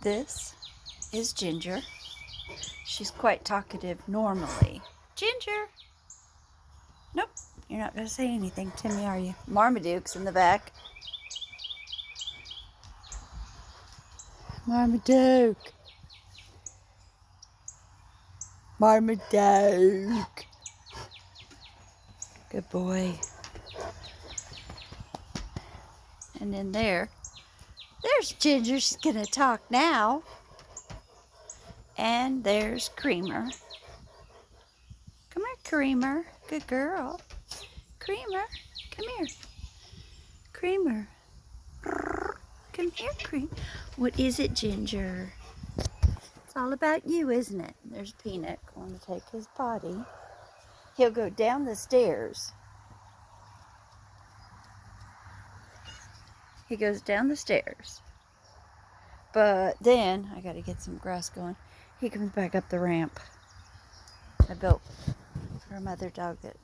This is Ginger. She's quite talkative normally. Ginger! Nope, you're not going to say anything to me, are you? Marmaduke's in the back. Marmaduke! Marmaduke! Good boy. And in there's Ginger. She's going to talk now. And there's Creamer. Come here, Creamer. Good girl. Creamer, come here. Creamer. Come here, Creamer. What is it, Ginger? It's all about you, isn't it? There's Peanut going to take his potty. He'll go down the stairs. He goes down the stairs. But then, I got to get some grass going. He comes back up the ramp I built for a mother dog that